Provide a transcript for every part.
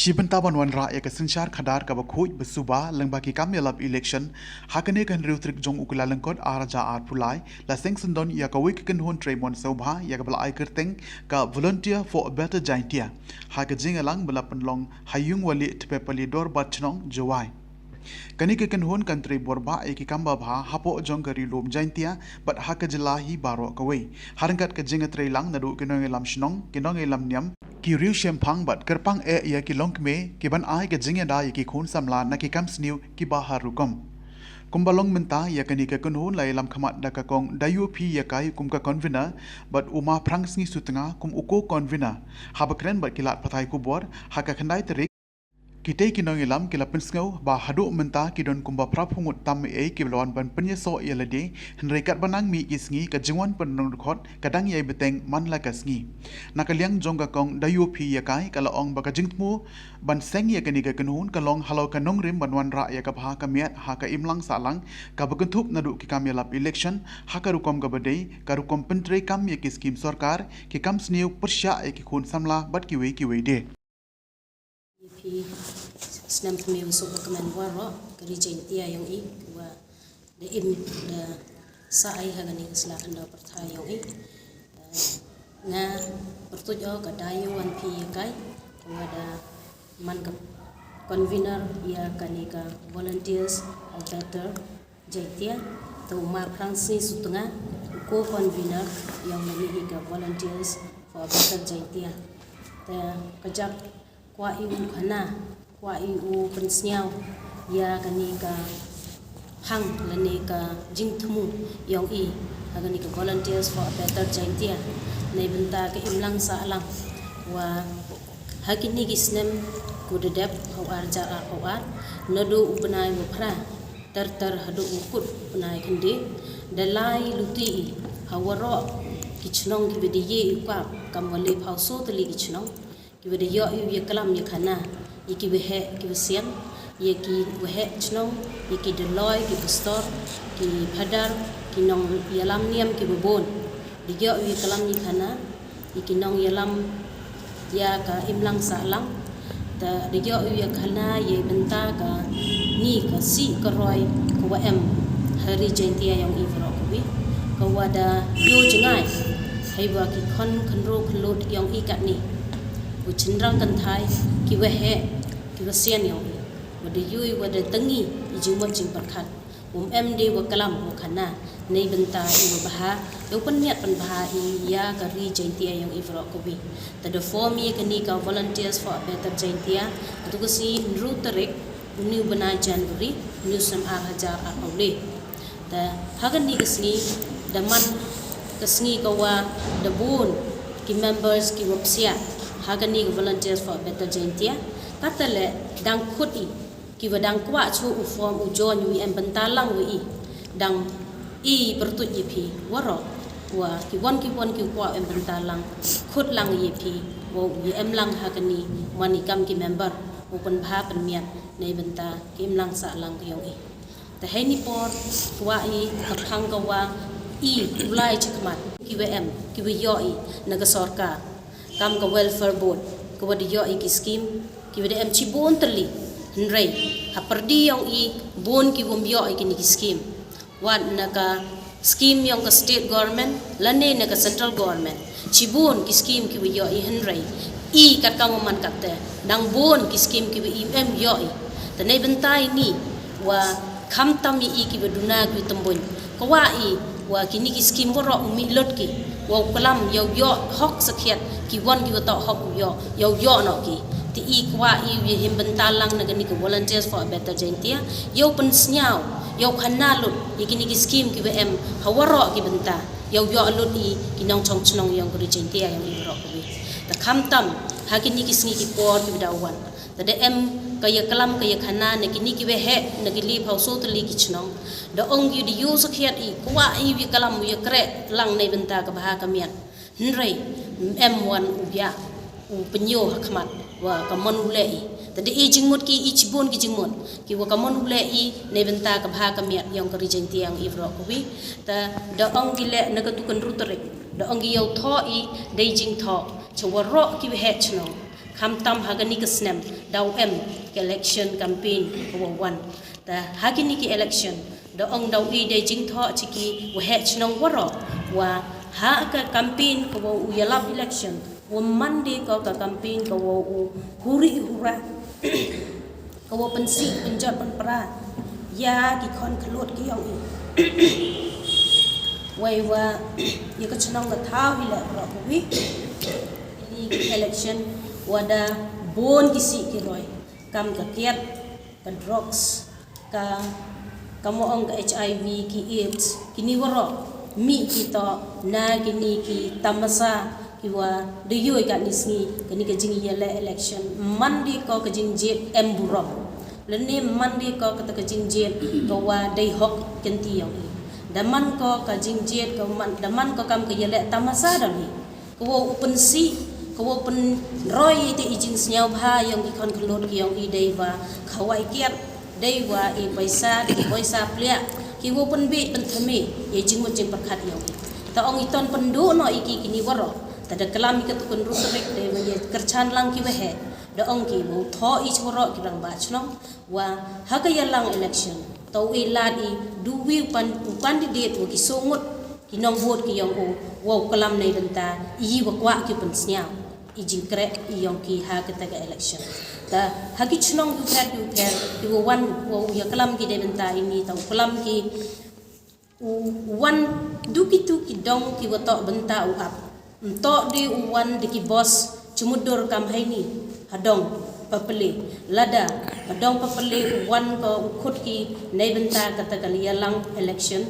Shibanta banwan rakyat kesensyar khadar kabakhuj besuba leng bagi kami lab election hakane kan riutrik jong ukula lengkot araja ar pulai la seng sendon ya ka wik kan hon tremon sobha ya ka bala ai kerteng ka volunteer for a better jaintia ha ka jingalang bala penlong hayung wali tepe palidor batchnong jawai kani ke kan hon country borba e ki kamba bha hapo jong kari lom jaintia bat ha ka jelahi baro ka wei harangkat ka jinga trelang nadu kinong elam shnong kinong elam nyam ki riu shempang bat kerpang e ya ki longkme ki ban ai ke jinga da ki khun samla na ki kam sniu ki ba harukom kumbalong menta ya kani ka kunhun lai lam khamat da ka kong dayu phi ya kai kum ka convener but uma prang sngi sutanga kum uko convener habakren bat kilat pathai ku bor ha ka khandai terik kitay kinong ilam kilapin sngaw ba hadu menta kidon kumba prapungut tam e kiblawan ban penyeso yalade henrekat banang mi isngi ka jingwan penong khot kadang yai beteng man la kasngi nakaliang jongga kong dayu phi yakai kala ong ba ka jingtmu ban seng ya kani ka kanhun kalong halo kanong rim banwan ra ya ka bha ka miat ha ka imlang salang ka bakentup nadu ki kam yalap election ha ka rukom ka badai ka rukom pentre kam ya ki skim sarkar ki kam sniu persya e ki khun samla bat ki wei de Senam kami usuk kemen waro kari jaintia yang i wa de im de sai hagani selakan da perthai yang i nga pertujo ka dayu wan pi kai wa da man ka convener ya kani ka volunteers of better jaintia to ma prangsi sutunga ko convener yang mani ka volunteers for better jaintia ta kajak kwa iu khana kwa iu pensniau ya kani ka hang lani ka jingthmu yong i agani ka volunteers for a better jaintia nei benta ka imlang sa alang wa hakini gisnem ku dedep hawar jar hawar nadu ubenai mupra ter hadu ukut benai kendi dalai luti hawaro kichnong ki bediye ukap kamwali phauso tali kichnong ki bediyo yu kalam ya khana iki wehe ki wesian yeki wehe chnong yeki deloy ki pastor ki phadar ki nong yalam niam ki bobon diyo yu kalam ni khana iki nong yalam ya ka imlang salang ta diyo yu khana ye benta ka ni ka si ka roy ko wa em hari jaintia yang ivro ko bi ko wada yo jingai haiwa ki khonro khlot yang ikat ni uchinrang kan thai ki wehe ki wasian yo wada yui wada tengi ijumot jing perkhat md wa kalam wa khana nei benta i baha yo penniat pen baha i ya ka ri jaintia yang ivro ko bi ta the form ye kani ka volunteers for a better jaintia tu ko si nru tarik new bana january new sam a hajar a aule ta hagan ni isni daman kasni ka wa the bone ki members ki wapsia hagani volunteers for better jaintia katale dang khudi ki wadang kwa chu u form u jon wi em bantalang wi dang i pertut ye phi waro wa ki won ki kwa em bantalang khut lang ye phi wo wi em lang hagani mani kam ki member u pen bha pen miat nei banta ki em lang sa lang yong i ta hai ni por kwa i khang ka wa i ulai chakmat ki wm ki wi yo i naga sarkar kam ka welfare board ko wadi yo iki scheme ki wadi em chibon terli nrei ha perdi yang i bon ki bom yo iki ni scheme wan naka scheme yang ka state government lane naka central government chibon ki scheme ki wi yo i nrei i kat kam man kapte dang bon ki scheme ki wi em yo i tanai bentai ni wa kham tam i ki baduna ki tambon ko wa i wa kini ki scheme woro umi lot ki wa kalam yo hok sakhiat ki wan ki to hok yo no ki ti i kwa i him bentalang na gani ko volunteers for a better jaintia yo pen snyao yo khana lut ikini ki scheme ki em hawaro ki benta yo lut i ki nong chong chnong yang ko jaintia yang i ro ko bi ta kham tam hakini ki sngi ki por ki dawan ta de em kaya kalam kaya khana ne kini ki we he ne ki li phau so to li ki chnong da ong yu di yu sakhiat i kwa i wi kalam yu kre lang nei benta ka bha ka miat nrei m1 ubya u penyo hakmat wa kamon ule i tadi i jingmut ki i chibon ki jingmut ki wa kamon ule i nei benta ka bha ka miat yang ka rijenti yang ivro ko bi ta da ong gile na ka tukan rutrek da ong gi yau tho i dei jing tho chawaro ki we he chno kham tam hagani ka snem daw election campaign ko wan ta hagini ki election da ong daw de jing tho chiki wa he chnong waro wa ha ka campaign ko u yalap election wa mandi ko ka campaign ko u huri hura ko pensi penjat penpra ya ki khon khlot ki yong wai wa ya ka chnong ka thau hi la ro ko wi ni election wada bon kisi ki roi kam ka kiat ka drugs ka kamu ong ka HIV ki AIDS kini waro mi kita na kini ki tamasa kiwa de yoi ka nisni kini ka jing yele election mandi ko ka jing jet emburok leni mandi ko ka jing jet ko wa dei hok kenti yang daman ko ka jing jet ko man daman ko kam ka yele tamasa dani ko open si ko open roy te ijing snyau bha yang ki kon klot ki yang i dei wa khawai kiat dei wa i paisa plia ki wo pen bi pen thami ye jing mo jing pakhat yang ta ong iton pendu no iki kini waro ta da kalam ki tukun rusrek de ye kerchan lang ki wehe da ong ki mo tho i choro ki rang ba chno wa ha ka yalang election to i lad i du wi pan candidate wo ki songot ki nong vote ki yang o wo kalam nei benta i wa kwa ki pen snya i jing kre i yang ki ha ka ta election ta hagi chnong du pher ki wo wan wo ya kalam ki de benta ini ta kalam ki wan du ki tu ki dong ki wo to benta u ap to de wan de ki boss chumudur kam haini hadong papele lada hadong papele wan ko khut ki nei benta kata kali yalang election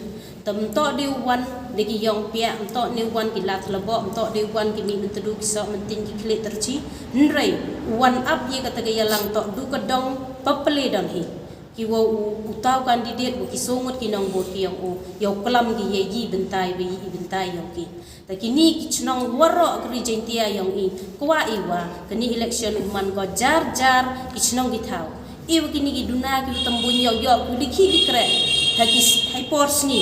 tam to de wan de ki yong pia to ne wan ki lat labo to de wan ki mi mentu ki so mentin ki kle terci nrei wan up ye kata ke yalang to du ka dong papele don hi ki wo utaw candidate wo ki songot ki nong bot ki yang o yo kalam ki ye ji bentai be yi bentai yong ki ta kini ki chnong waro kri jentia yong i kwa i wa kini election man ko jar ki chnong ki thau i wa kini ki duna ki tambun yo ku dikhi ki kre hai pors ni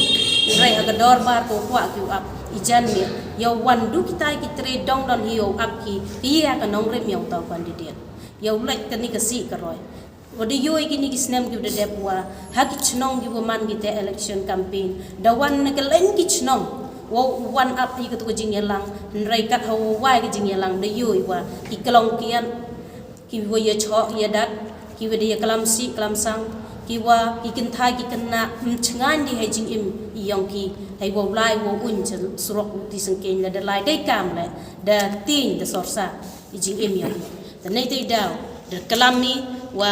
rai aga dor bar ko kwa ki up ijan ni yo wan du kita ki tre dong don hi yo up ki iya ka nong rem yong taw candidate yo lek kini ka si ka roi wadi yo kini ki snem ki de depwa ha ki chnong ki man ki te election campaign da wan na ka len ki chnong wo wan up ki to jing yalang rai kat ho wai ki jing yalang de yo wa ki kalong kian ki wo ye cho ye dat ki we de kalam si kalam sang ki wa ki kin thai ki kana chngan di hai jing im yong ki hai wo lai wo un chen surok ti sang ken la de lai dai kam le da tin de sorsa i jing im yong ta nei te daw de kalam ni wa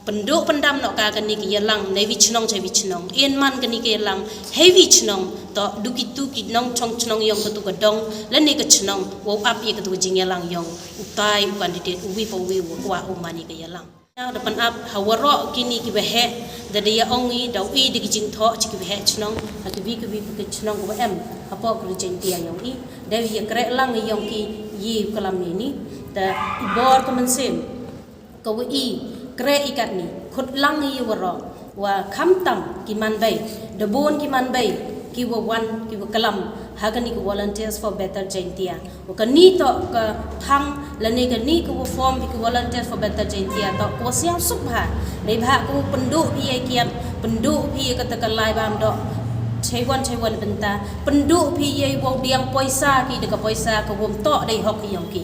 penduk pendam nok ka kani ki yalang nei wi chnong chai wi chnong in man kani ki yalang hei wi chnong to dukitu ki nong chong chnong yong ka tu ka dong la ni ka chnong wo ap ye ka tu jing yalang yong utai u candidate u wi po wi wo kwa u mani ka yalang now depan ap hawaro kini ki behe da dia ongi dau i di jing tho chi ki behe chnong ha ki bi chnong ko em apo ko jing tia yong i da wi kre lang yong ki yi kalam ni da bor ko man sem ko i kre ikat ni khut lang yi waro wa kham tam ki man bai de bon ki man bai ki wa wan ki wa kalam hagani ko volunteers for better jaintia wa kani to ka thang la ne ka ni ko form ki volunteers for better jaintia to ko siam sup ha nei bha ko pendu pi ai kiam pendu pi ka ta ka lai bam do chai wan benta pendu pi ai wo diang poisa ki de ka poisa ko wom to dei hok yong ki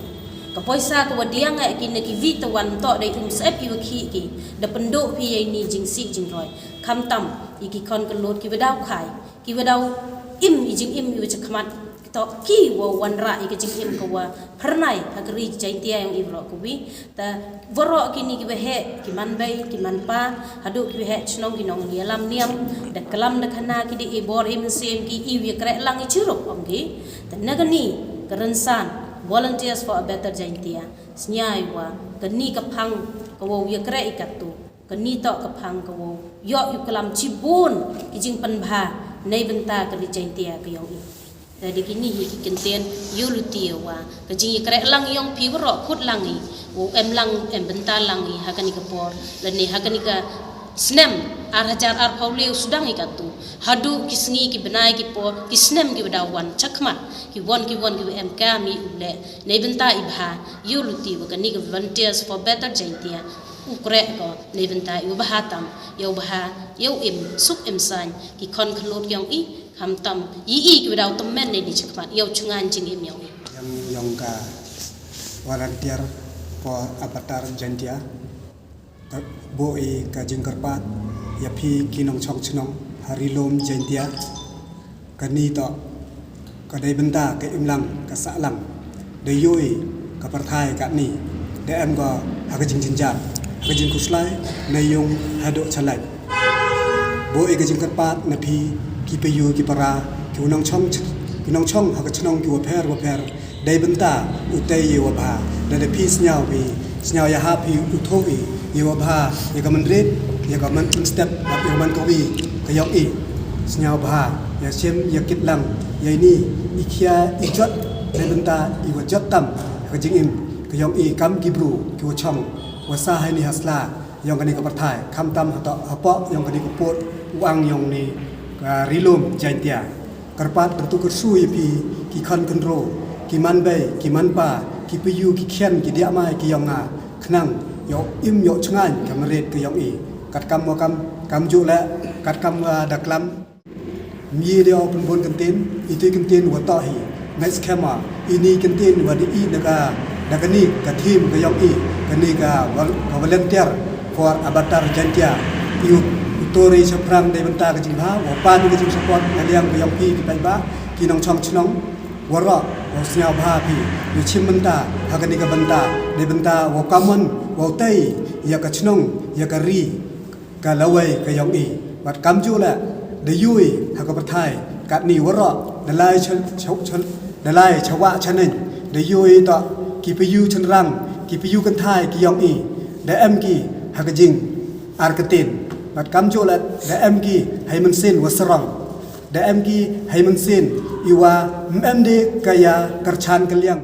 ka poisa ko wadiang ai ki ne ki vitawan to dei sep ki ki ki de pendu pi ai ni jing si jing roi kham tam iki kon ka lot ki wadau khai ki wadau im ijing im yu chakmat to ki wo wan ra i jing im ko wa pharnai agri jaintia yang ibro ko bi ta woro kini ki behe ki man bai ki man pa hadu ki behe chnong ki nong ni lam niam da kalam da khana ki di ibor him sem ki i wi kre lang i chiruk onggi ta nagani karansan volunteers for a better jaintia snyai wa kani ka phang ko wo wi kre ikatu kani to ka phang ko wo yo yu kalam chibun ki jing pan bha nei benta ka li jaintia ka yong i jadi kini hi ki kenten yuluti wa ka jing kre lang yong pi woro khut lang i wo em lang em benta lang i ha kani ka por la ni ha kani ka snem arhajar arpauleu sudang ikatu hadu kisngi ki benai ki po ki snem ki badawan chakmat ki won ki mk mi ule nei benta ibha yuluti wa kani volunteers for better jaintia ukre ko nei benta yu bahatam yo baha yo im suk im san ki kon khlot yong i ham tam yi ki badaw tam men nei di chakmat yo chungan jing im yong yang ka volunteer for avatar jaintia boi ka jingkarpat ya phi kinong chong chnong harilom jaintia kani to ka dai benda ka imlang ka sa lang de yoi ka parthai ka ni de em go ha ka jing jinjar ka jing kuslai na yong hado chalai boi ka jingkarpat na phi ki pe yu ki para ki unong chong ha ka chnong ki wa pher dai benda utai ye wa ba de phi snyao ya ha phi uthoi yewa bha ya mandret ya man step ya man kawi kayok i snyao bha ya sem ya kitlang ya ini ikhia ijot de benta iwa jot tam ka jingim kayok i kam gibru ki chong wasa hai ni hasla yong kani ka parthai kham tam hato hapo yong kani ko pot wang yong ni ka rilum jaintia karpat tentu kersu pi ki khan kendro ki man bay ki man pa ki piyu ki khian ki dia mai ki yong nga khnang yo im yo chungan kamret ke yong i kat kam ju la kat kam daklam mi de open bon kantin itu kantin wa ta hi next kema ini kantin wa di daga ni ka team ke yong i kani ka volunteer for avatar jaintia yu tori saprang de benta ke jingha wa pan ke jing support ngaliang ke yong i ki pai ba ki nong chong chnong wara wa snyao bha pi yu chim benta hagani ka benta de benta wa kamon wa tai ya ka chnong ya ka ri ka lawai ka yong i bat kam ju la de yui ha ka pathai ka ni wara dalai dalai chawa chanen de yui to ki pi yu chan rang ki pi yu kan thai ki yong i de em ki ha ka jing arkatin bat kam ju la de em ki hai man sen wa sarang de em ki hai man sen iwa mde kaya karchan kalyang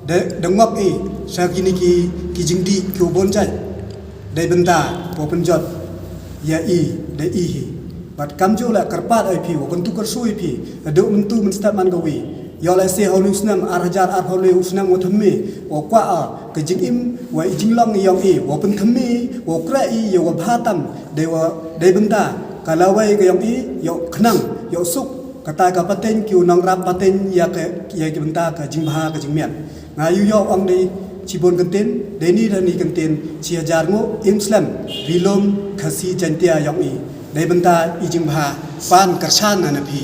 de dengok i sa kini ki jingdi ki bon jai de benda po penjot ya i de i bat kam jo la karpat ai phi wo kan tu kar sui phi do mentu men stat man gawi yo la se holu snam arhajar ar holu snam wo thmi wo kwa a ke jing im wa jing long yong i wo pen thmi wo kra i yo wa bhatam de benda kalawai ke yong i yo khnang yo suk kata ka paten kiu nong rap paten ya ke benta ka jing bha ka jing mian ngayu yo ang de cibon kantin deni dani kantin chia jar ngo imslam rilom khasi jantia yong i de benta i jing bha pan karchan na phi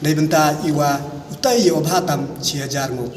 de benta iwa utai yo bha tam chia jar ngo